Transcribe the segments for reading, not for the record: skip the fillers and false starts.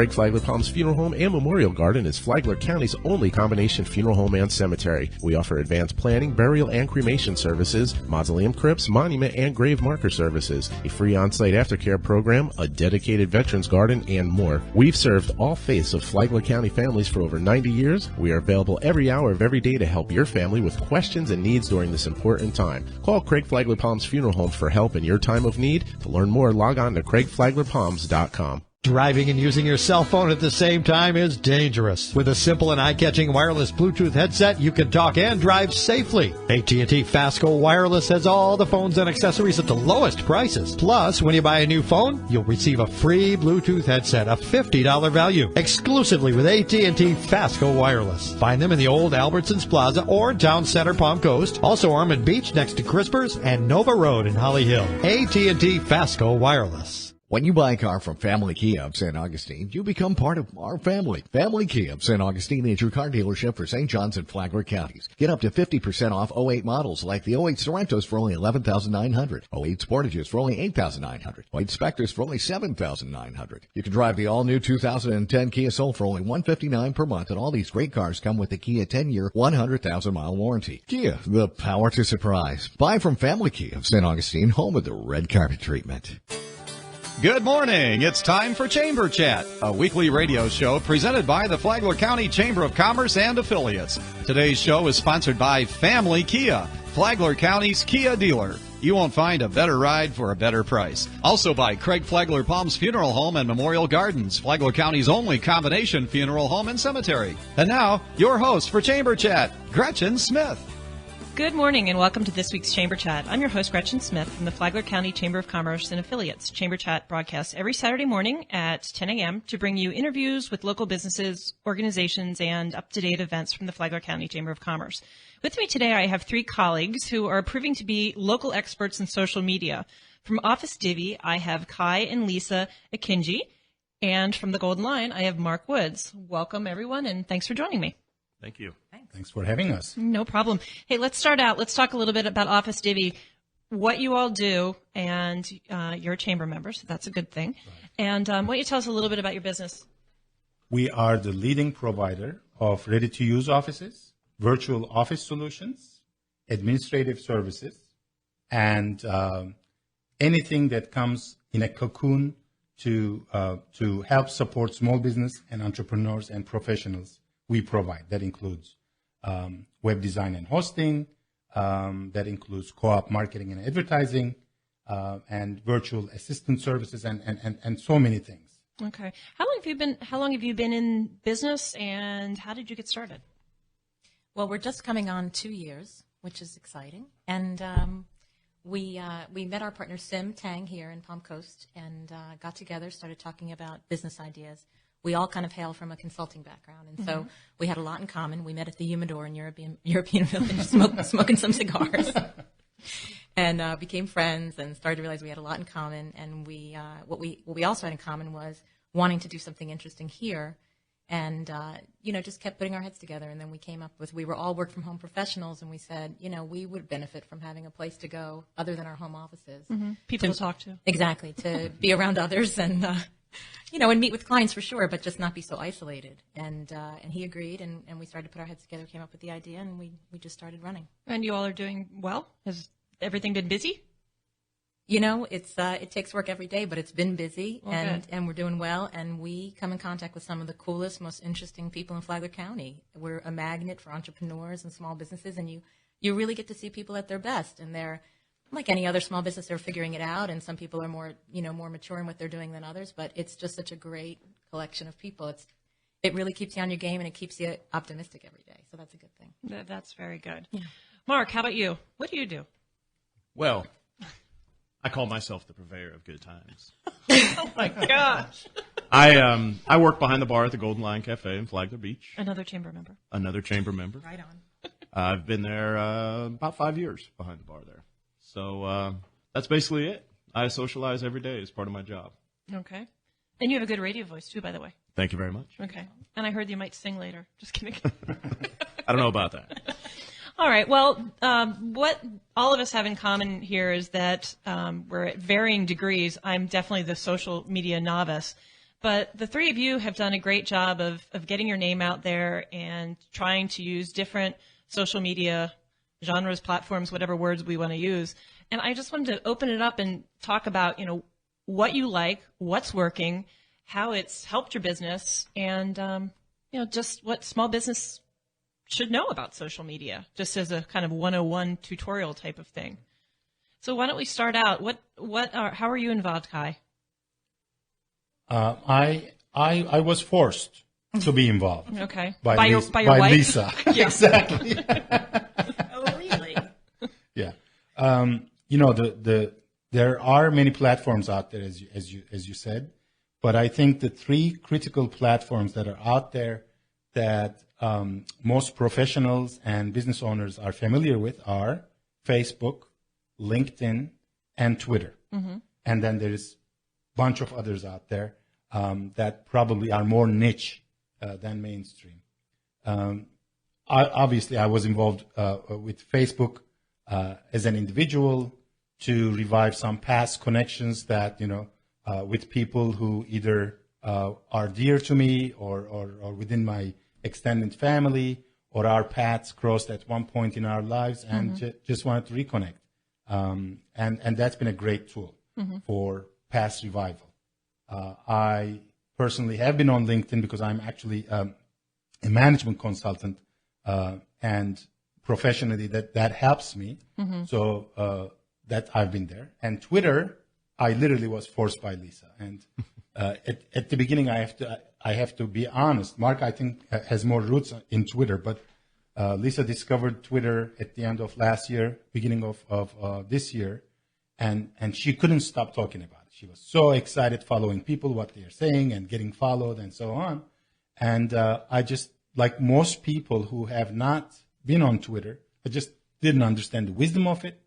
Craig Flagler Palms Funeral Home and Memorial Garden is Flagler County's only combination funeral home and cemetery. We offer advanced planning, burial, and cremation services, mausoleum crypts, monument, and grave marker services, a free on-site aftercare program, a dedicated veterans garden, and more. We've served all faiths of Flagler County families for over 90 years. We are available every hour of every day to help your family with questions and needs during this important time. Call Craig Flagler Palms Funeral Home for help in your time of need. To learn more, log on to craigflaglerpalms.com. Driving and using your cell phone at the same time is dangerous. With a simple and eye-catching wireless Bluetooth headset, you can talk and drive safely. AT&T Fastco Wireless has all the phones and accessories at the lowest prices. Plus, when you buy a new phone, you'll receive a free Bluetooth headset, a $50 value, exclusively with AT&T Fastco Wireless. Find them in the old Albertsons Plaza or Town Center Palm Coast. Also Ormond Beach next to Crispers and Nova Road in Holly Hill. AT&T Fastco Wireless. When you buy a car from Family Kia of St. Augustine, you become part of our family. Family Kia of St. Augustine is your car dealership for St. John's and Flagler counties. Get up to 50% off 08 models like the 08 Sorrentos for only $11,900, 08 Sportages for only $8,900, 08 Spectres for only $7,900. You can drive the all-new 2010 Kia Soul for only $159 per month, and all these great cars come with the Kia 10-year, 100,000-mile warranty. Kia, the power to surprise. Buy from Family Kia of St. Augustine, home of the red carpet treatment. Good morning. It's time for Chamber Chat, a weekly radio show presented by the Flagler County Chamber of Commerce and affiliates. Today's show is sponsored by Family Kia, Flagler County's Kia dealer. You won't find a better ride for a better price. Also by Craig Flagler Palms Funeral Home and Memorial Gardens, Flagler County's only combination funeral home and cemetery. And now, your host for Chamber Chat, Gretchen Smith. Good morning and welcome to this week's Chamber Chat. I'm your host, Gretchen Smith from the Flagler County Chamber of Commerce and affiliates. Chamber Chat broadcasts every Saturday morning at 10 a.m. to bring you interviews with local businesses, organizations, and up-to-date events from the Flagler County Chamber of Commerce. With me today, I have three colleagues who are proving to be local experts in social media. From Office Divvy, I have Kai and Lisa Akinji, and from the Golden Lion, I have Mark Woods. Welcome, everyone, and thanks for joining me. Thank you. Thanks for having us. No problem. Hey, let's start out. Let's talk a little bit about Office Divvy, what you all do, and you're a chamber member, so that's a good thing. Right. And why don't you tell us a little bit about your business? We are the leading provider of ready-to-use offices, virtual office solutions, administrative services, and anything that comes in a cocoon to help support small business and entrepreneurs and professionals. We provide. That includes web design and hosting. That includes co-op marketing and advertising, and virtual assistant services, and so many things. Okay. How long have you been in business, and how did you get started? Well, we're just coming on 2 years, which is exciting, and we met our partner Sim Tang here in Palm Coast, and got together, started talking about business ideas. We all kind of hail from a consulting background, and so we had a lot in common. We met at the Humidor in European Village, smoking some cigars, and became friends and started to realize we had a lot in common. And what we also had in common was wanting to do something interesting here, and just kept putting our heads together. And then we came up with, we were all work from home professionals, and we said, we would benefit from having a place to go other than our home offices. Mm-hmm. People to talk to. Exactly, to be around others and. And meet with clients for sure, but just not be so isolated. And he agreed, and we started to put our heads together, came up with the idea, and we just started running. And you all are doing well? Has everything been busy? It takes work every day, but it's been busy, Okay. and we're doing well, and we come in contact with some of the coolest, most interesting people in Flagler County. We're a magnet for entrepreneurs and small businesses, and you really get to see people at their best, and they're like any other small business, they're figuring it out, and some people are more mature in what they're doing than others, but it's just such a great collection of people. It really keeps you on your game, and it keeps you optimistic every day, so that's a good thing. That's very good. Yeah. Mark, how about you? What do you do? Well, I call myself the purveyor of good times. Oh, my gosh. I work behind the bar at the Golden Lion Cafe in Flagler Beach. Another chamber member. Another chamber member. Right on. I've been there about 5 years behind the bar there. So that's basically it. I socialize every day as part of my job. Okay. And you have a good radio voice, too, by the way. Thank you very much. Okay. And I heard you might sing later. Just kidding. I don't know about that. All right. Well, what all of us have in common here is that we're at varying degrees. I'm definitely the social media novice. But the three of you have done a great job of getting your name out there and trying to use different social media genres, platforms, whatever words we want to use. And I just wanted to open it up and talk about, what you like, what's working, how it's helped your business, and, just what small business should know about social media, just as a kind of 101 tutorial type of thing. So why don't we start out? How are you involved, Kai? I was forced to be involved. Okay. By your wife? Lisa. Yeah. Exactly. Oh, really? Yeah. There are many platforms out there, as you said, but I think the three critical platforms that are out there that most professionals and business owners are familiar with are Facebook, LinkedIn, and Twitter. Mm-hmm. And then there's a bunch of others out there that probably are more niche than mainstream. Obviously, I was involved with Facebook as an individual to revive some past connections that, with people who either are dear to me or within my extended family, or our paths crossed at one point in our lives, and just wanted to reconnect. And that's been a great tool for past revival. I personally have been on LinkedIn because I'm actually a management consultant, and professionally that helps me. So that I've been there. And Twitter, I literally was forced by Lisa. And at the beginning, I have to be honest. Mark, I think, has more roots in Twitter, but Lisa discovered Twitter at the end of last year, beginning of this year, and she couldn't stop talking about it. She was so excited following people, what they're saying, and getting followed, and so on. And I just, like most people who have not been on Twitter, I just didn't understand the wisdom of it.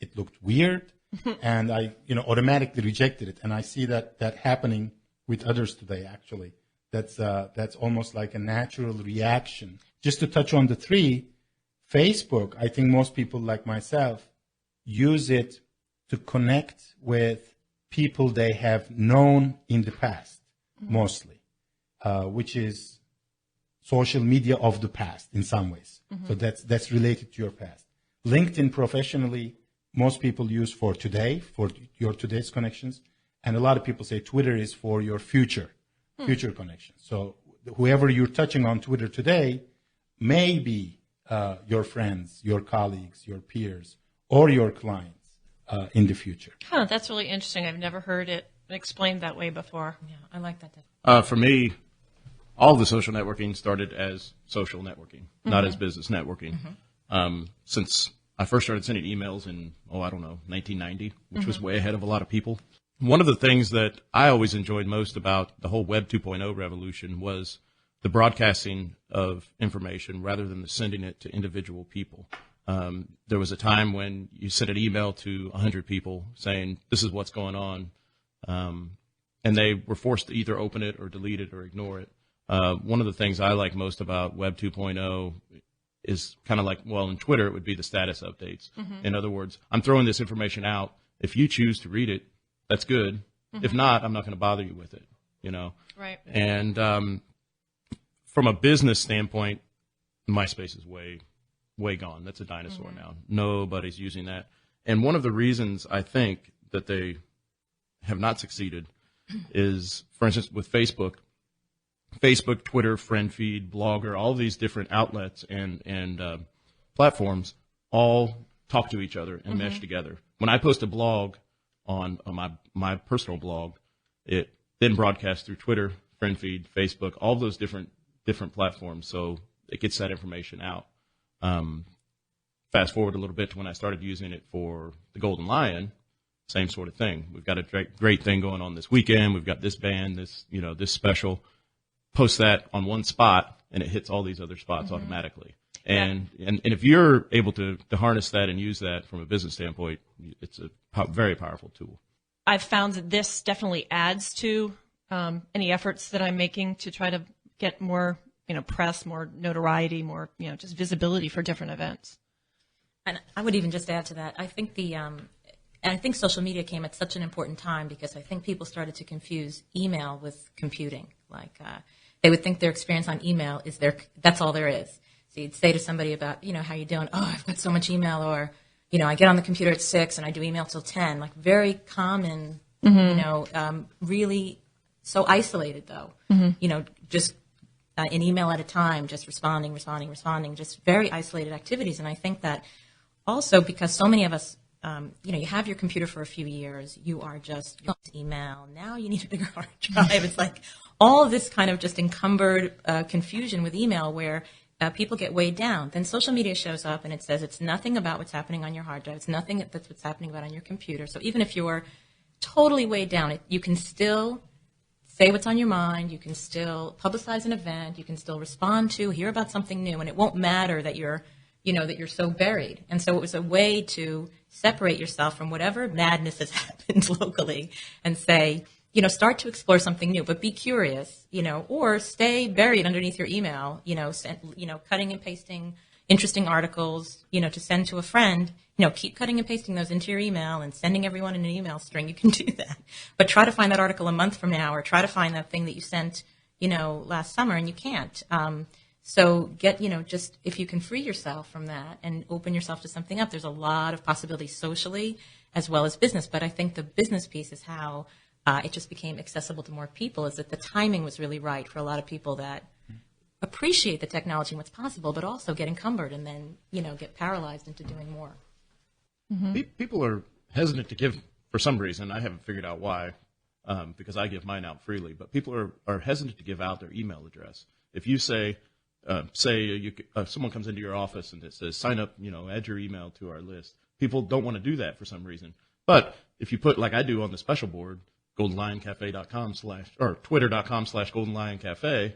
It looked weird, and I, automatically rejected it. And I see that happening with others today, actually. That's almost like a natural reaction. Just to touch on the three, Facebook, I think most people like myself use it to connect with people they have known in the past, mostly, which is social media of the past in some ways. So that's related to your past. LinkedIn professionally, most people use for today, for your today's connections. And a lot of people say Twitter is for your future connections. So whoever you're touching on Twitter today may be your friends, your colleagues, your peers, or your clients in the future. Huh, that's really interesting. I've never heard it explained that way before. Yeah, I like that. For me, all the social networking started as social networking, not as business networking. Since I first started sending emails in, 1990, which was way ahead of a lot of people. One of the things that I always enjoyed most about the whole Web 2.0 revolution was the broadcasting of information rather than the sending it to individual people. There was a time when you sent an email to 100 people saying, this is what's going on, and they were forced to either open it or delete it or ignore it. One of the things I like most about Web 2.0 is kind of like, in Twitter, it would be the status updates. In other words, I'm throwing this information out. If you choose to read it, that's good. If not, I'm not going to bother you with it, Right. And from a business standpoint, MySpace is way gone. That's a dinosaur now. Nobody's using that. And one of the reasons I think that they have not succeeded is, for instance, with Facebook, Twitter, FriendFeed, Blogger, all these different outlets and platforms all talk to each other and mesh together. When I post a blog on my personal blog, it then broadcasts through Twitter, FriendFeed, Facebook, all those different platforms, so it gets that information out. Fast forward a little bit to when I started using it for the Golden Lion, same sort of thing. We've got a great thing going on this weekend. We've got this band, this special. Post that on one spot, and it hits all these other spots automatically. And if you're able to harness that and use that from a business standpoint, it's a very powerful tool. I've found that this definitely adds to any efforts that I'm making to try to get more, press, more notoriety, more, just visibility for different events. And I would even just add to that, I think And I think social media came at such an important time because I think people started to confuse email with computing. Like they would think their experience on email is that's all there is. So you'd say to somebody about, how you doing? Oh, I've got so much email. Or, I get on the computer at 6 and I do email till 10. Like very common, really so isolated though. Just an email at a time, just responding, just very isolated activities. And I think that also because so many of us, you have your computer for a few years, you are just email. Now you need a bigger hard drive. It's like all of this kind of just encumbered confusion with email where people get weighed down. Then social media shows up and it says it's nothing about what's happening on your hard drive. It's nothing that's what's happening about on your computer. So even if you're totally weighed down, you can still say what's on your mind. You can still publicize an event. You can still respond to, hear about something new, and it won't matter that you're so buried. And so it was a way to separate yourself from whatever madness has happened locally and say, start to explore something new, but be curious, or stay buried underneath your email, cutting and pasting interesting articles, to send to a friend, keep cutting and pasting those into your email and sending everyone in an email string. You can do that, but try to find that article a month from now, or try to find that thing that you sent, last summer, and you can't. So just if you can free yourself from that and open yourself to something up, there's a lot of possibilities socially as well as business. But I think the business piece is how it just became accessible to more people, is that the timing was really right for a lot of people that appreciate the technology and what's possible, but also get encumbered and then, get paralyzed into doing more. Mm-hmm. People are hesitant to give for some reason. I haven't figured out why, because I give mine out freely. But people are hesitant to give out their email address. If you say someone comes into your office and it says, sign up, add your email to our list. People don't want to do that for some reason. But if you put, like I do on the special board, goldenlioncafe.com/ or twitter.com/goldenlioncafe,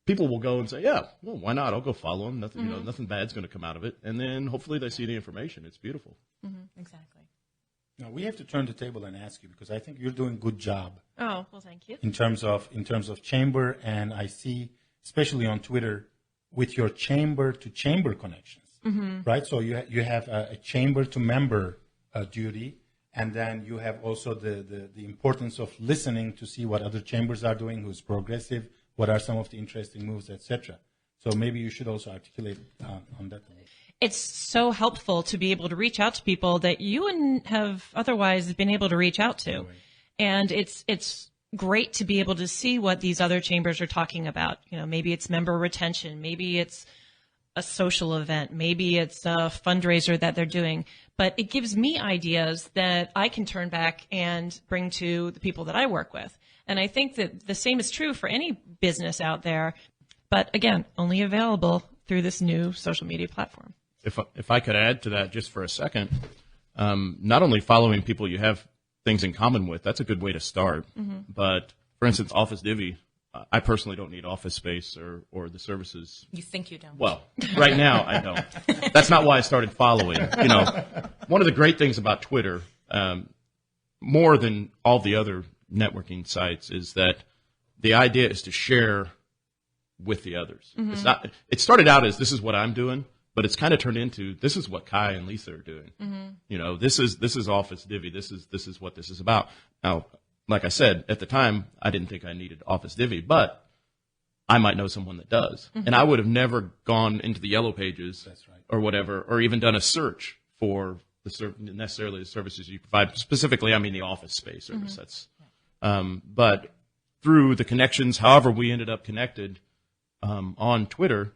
people will go and say, yeah, well, why not? I'll go follow them. Nothing, nothing bad's going to come out of it. And then hopefully they see the information. It's beautiful. Mm-hmm. Exactly. Now we have to turn the table and ask you, because I think you're doing a good job. Oh, well, thank you. In terms of chamber, and I see, especially on Twitter, with your chamber to chamber connections, right? So you have a chamber to member duty, and then you have also the importance of listening to see what other chambers are doing, who's progressive, what are some of the interesting moves, etc. So maybe you should also articulate on that. It's so helpful to be able to reach out to people that you wouldn't have otherwise been able to reach out to. And it's great to be able to see what these other chambers are talking about. Maybe it's member retention, maybe it's a social event, maybe it's a fundraiser that they're doing, but it gives me ideas that I can turn back and bring to the people that I work with. And I think that the same is true for any business out there, but again, only available through this new social media platform. If I could add to that just for a second, not only following people you have things in common with, that's a good way to start. Mm-hmm. But for instance, Office Divvy, I personally don't need office space or the services. You think you don't? Well, right now I don't. That's not why I started following. One of the great things about Twitter, more than all the other networking sites, is that the idea is to share with the others. Mm-hmm. It started out as this is what I'm doing, but it's kind of turned into this is what Kai and Lisa are doing. Mm-hmm. This is Office Divvy. This is what this is about. Now, like I said, at the time, I didn't think I needed Office Divvy, but I might know someone that does. Mm-hmm. And I would have never gone into the yellow pages or whatever, or even done a search for necessarily the services you provide. Specifically, I mean the office space service. Mm-hmm. But through the connections, however we ended up connected on Twitter,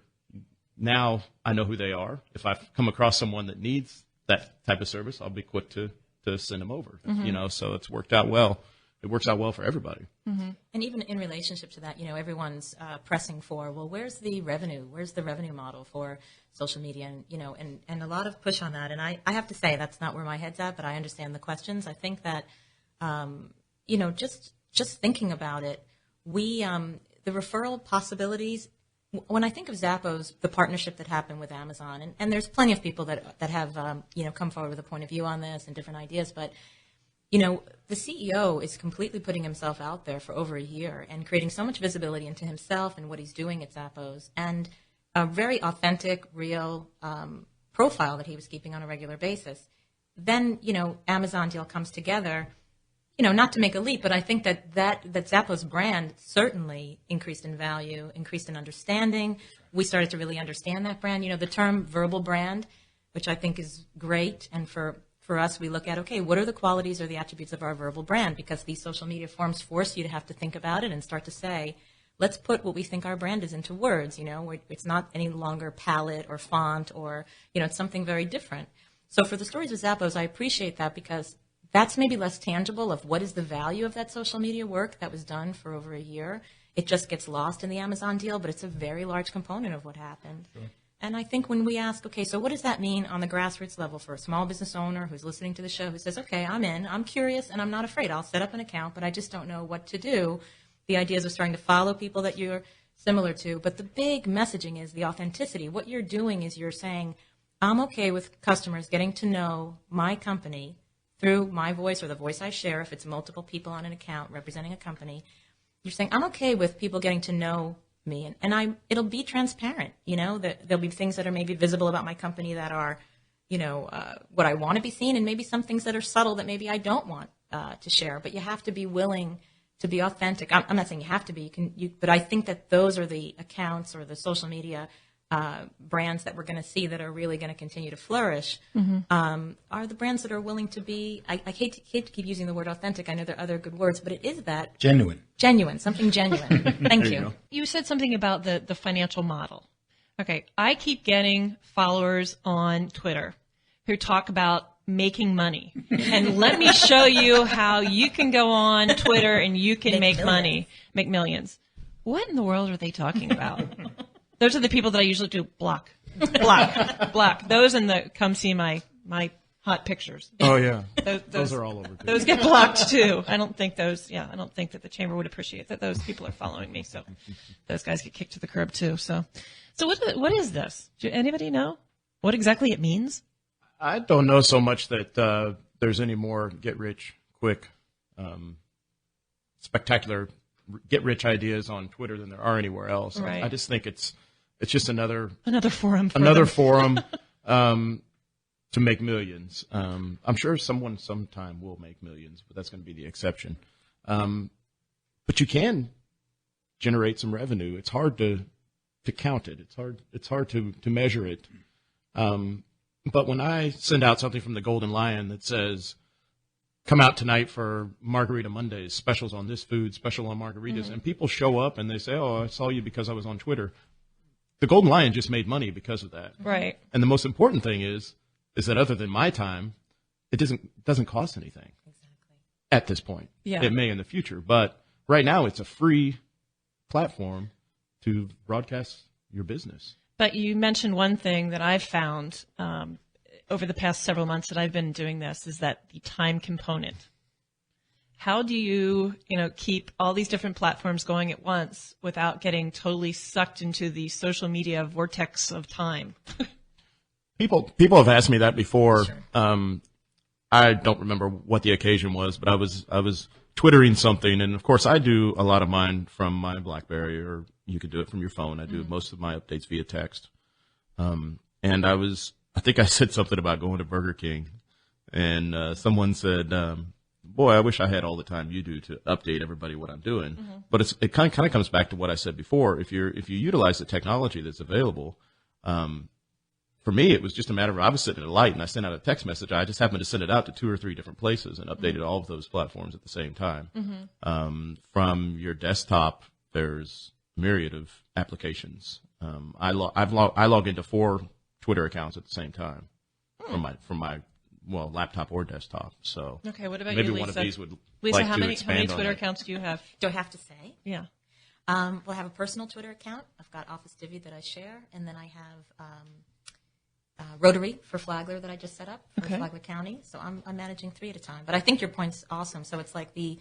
now I know who they are. If I come across someone that needs that type of service, I'll be quick to send them over. Mm-hmm. So it's worked out well. It works out well for everybody. Mm-hmm. And even in relationship to that, everyone's pressing for, well, where's the revenue? Where's the revenue model for social media? And, and a lot of push on that. And I have to say that's not where my head's at, but I understand the questions. I think that, just thinking about it, the referral possibilities, when I think of Zappos, the partnership that happened with Amazon, and there's plenty of people that have, come forward with a point of view on this and different ideas, but the CEO is completely putting himself out there for over a year and creating so much visibility into himself and what he's doing at Zappos, and a very authentic, real profile that he was keeping on a regular basis. then, Amazon deal comes together, not to make a leap, but I think that Zappos brand certainly increased in value, increased in understanding. We started to really understand that brand. The term verbal brand, which I think is great. And for us, we look at, okay, what are the qualities or the attributes of our verbal brand? Because these social media forms force you to have to think about it and start to say, let's put what we think our brand is into words. It's not any longer palette or font or, it's something very different. So for the stories of Zappos, I appreciate that because that's maybe less tangible of what is the value of that social media work that was done for over a year. It just gets lost in the Amazon deal, but it's a very large component of what happened. Sure. And I think when we ask, okay, so what does that mean on the grassroots level for a small business owner who's listening to the show who says, okay, I'm in, I'm curious, and I'm not afraid. I'll set up an account, but I just don't know what to do. The ideas of starting to follow people that you're similar to. But the big messaging is the authenticity. What you're doing is you're saying, I'm okay with customers getting to know my company through my voice or the voice I share if it's multiple people on an account representing a company. You're saying, I'm okay with people getting to know me, and it'll be transparent, that there'll be things that are maybe visible about my company that are, what I want to be seen, and maybe some things that are subtle that maybe I don't want to share. But you have to be willing to be authentic. I'm not saying you have to be, but I think that those are the accounts or the social media brands that we're going to see that are really going to continue to flourish. Are the brands that are willing to be, I hate to keep using the word authentic. I know there are other good words, but it is that. Genuine, something genuine. Thank you. You said something about the financial model. Okay, I keep getting followers on Twitter who talk about making money. And let me show you how you can go on Twitter and you can make money, make millions. What in the world are they talking about? Those are the people that I usually do block. Those and the come see my hot pictures. Oh yeah, those are all over. Those get blocked too. I don't think that the chamber would appreciate that those people are following me. So those guys get kicked to the curb too. So what is this? Do anybody know what exactly it means? I don't know so much that there's any more get rich quick, spectacular get rich ideas on Twitter than there are anywhere else. Right. I just think it's just another forum to make millions. I'm sure someone sometime will make millions, but that's going to be the exception. But you can generate some revenue. It's hard to count it. It's hard to measure it. But when I send out something from the Golden Lion that says, come out tonight for Margarita Mondays, specials on this food, special on margaritas, and people show up and they say, oh, I saw you because I was on Twitter. The Golden Lion just made money because of that. Right. And the most important thing is that other than my time, it doesn't cost anything. Exactly. At this point. Yeah. It may in the future. But right now it's a free platform to broadcast your business. But you mentioned one thing that I've found over the past several months that I've been doing this is that the time component. How do you keep all these different platforms going at once without getting totally sucked into the social media vortex of time? People have asked me that before. Sure. I don't remember what the occasion was, but I was Twittering something, and of course I do a lot of mine from my Blackberry, or you could do it from your phone. I do most of my updates via text. And I think I said something about going to Burger King, and someone said, boy, I wish I had all the time you do to update everybody what I'm doing. But it kind of comes back to what I said before. If you utilize the technology that's available, for me, it was just a matter of I was sitting at a light and I sent out a text message. I just happened to send it out to 2 or 3 different places and updated all of those platforms at the same time. From your desktop, there's a myriad of applications. I log into 4 Twitter accounts at the same time from my laptop or desktop. So okay, what about maybe you, Lisa? One of these would Lisa, like how to many expand on Twitter it. accounts do you have? Do I have to say? Yeah. Well, I have a personal Twitter account. I've got Office Divvy that I share, and then I have Rotary for Flagler that I just set up for Flagler County. So I'm managing 3 at a time. But I think your point's awesome. So it's like the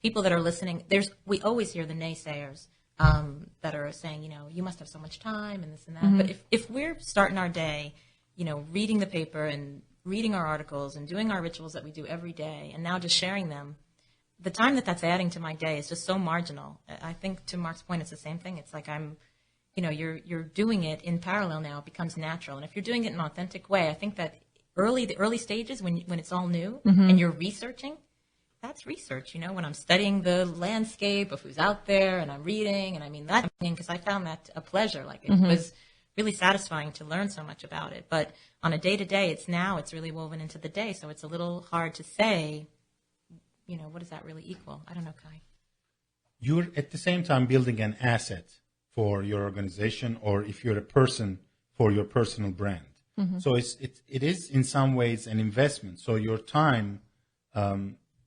people that are listening. We always hear the naysayers that are saying, you must have so much time and this and that. But if we're starting our day, reading the paper and reading our articles and doing our rituals that we do every day, and now just sharing them, the time that's adding to my day is just so marginal. I think to Mark's point, it's the same thing. It's like you're doing it in parallel now. It becomes natural. And if you're doing it in an authentic way, I think that the early stages when it's all new and you're researching, that's research. When I'm studying the landscape of who's out there and I'm reading, and I mean that because I found that a pleasure. Like it was really satisfying to learn so much about it. But on a day-to-day, it's really woven into the day, so it's a little hard to say, what does that really equal? I don't know, Kai. You're at the same time building an asset for your organization, or if you're a person, for your personal brand. So it is in some ways an investment. So your time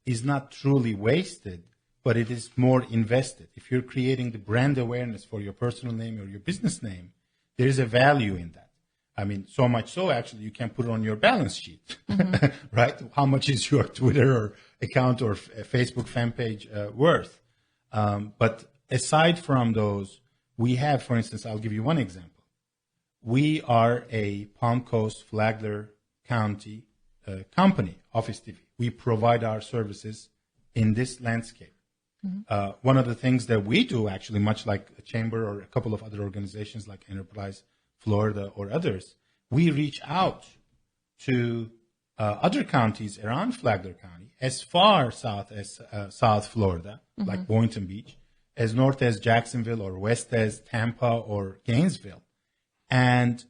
is not truly wasted, but it is more invested. If you're creating the brand awareness for your personal name or your business name, there is a value in that. I mean, so much so actually you can put it on your balance sheet, right? How much is your Twitter or account or Facebook fan page worth? But aside from those, we have, for instance, I'll give you one example. We are a Palm Coast, Flagler County company, Office TV. We provide our services in this landscape. One of the things that we do, actually, much like a chamber or a couple of other organizations like Enterprise Florida or others, we reach out to other counties around Flagler County, as far south as South Florida, like Boynton Beach, as north as Jacksonville, or west as Tampa or Gainesville. And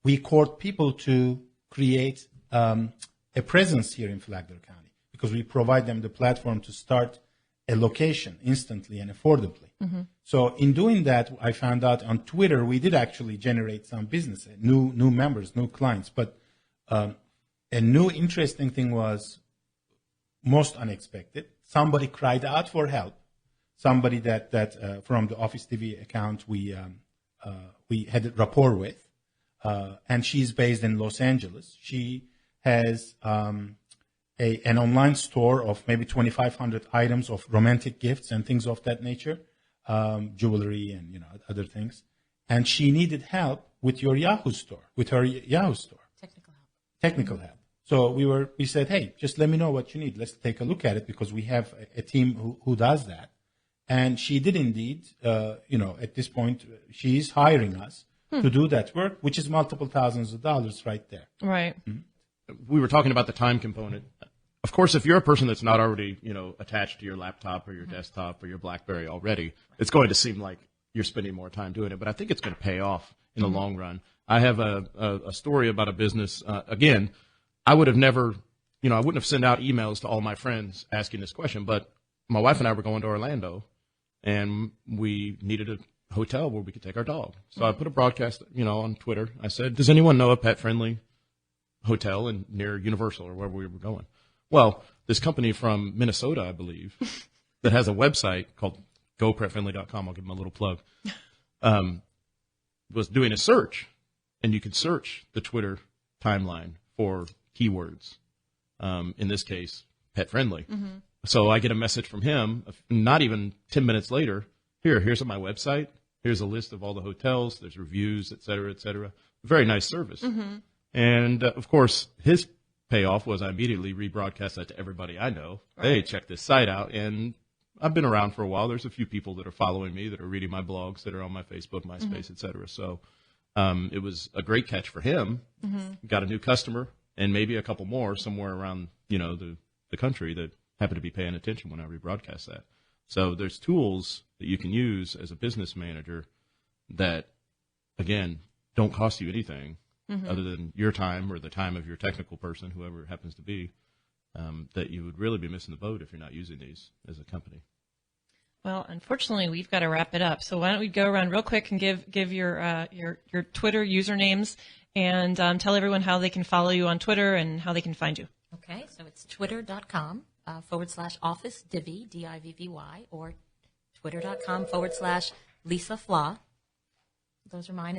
we court people to create a presence here in Flagler County because we provide them the platform to start a location instantly and affordably. So in doing that, I found out on Twitter, we did actually generate some business, new members, new clients. But a new interesting thing was most unexpected. Somebody cried out for help. Somebody that from the Office TV account we had a rapport with, and she's based in Los Angeles. She has an online store of maybe 2,500 items of romantic gifts and things of that nature, jewelry and other things. And she needed help with her Yahoo store. Technical help. So we said, hey, just let me know what you need. Let's take a look at it because we have a team who does that. And she did indeed, at this point, she is hiring us to do that work, which is multiple thousands of dollars right there. Right. We were talking about the time component. Of course, if you're a person that's not already, attached to your laptop or your desktop or your Blackberry already, it's going to seem like you're spending more time doing it. But I think it's going to pay off in the long run. I have a story about a business. Again, I would have never, I wouldn't have sent out emails to all my friends asking this question. But my wife and I were going to Orlando, and we needed a hotel where we could take our dog. So I put a broadcast, on Twitter. I said, does anyone know a pet-friendly hotel near Universal or wherever we were going? Well, this company from Minnesota, I believe, that has a website called GoPetFriendly.com, I'll give them a little plug, was doing a search, and you could search the Twitter timeline for keywords, in this case, pet-friendly. So I get a message from him, not even 10 minutes later, here's on my website, here's a list of all the hotels, there's reviews, et cetera, et cetera. Very nice service. And, of course, his payoff was I immediately rebroadcast that to everybody I know. Right. Hey, check this site out. And I've been around for a while. There's a few people that are following me, that are reading my blogs, that are on my Facebook, MySpace, et cetera. So it was a great catch for him. Got a new customer and maybe a couple more somewhere around, the country that happen to be paying attention when I rebroadcast that. So there's tools that you can use as a business manager that, again, don't cost you anything other than your time or the time of your technical person, whoever it happens to be, that you would really be missing the boat if you're not using these as a company. Well, unfortunately, we've got to wrap it up. So why don't we go around real quick and give your Twitter usernames and tell everyone how they can follow you on Twitter and how they can find you. Okay, so it's twitter.com /Office Divvy, DIVVY, or twitter.com /Lisa Flaw. Those are mine.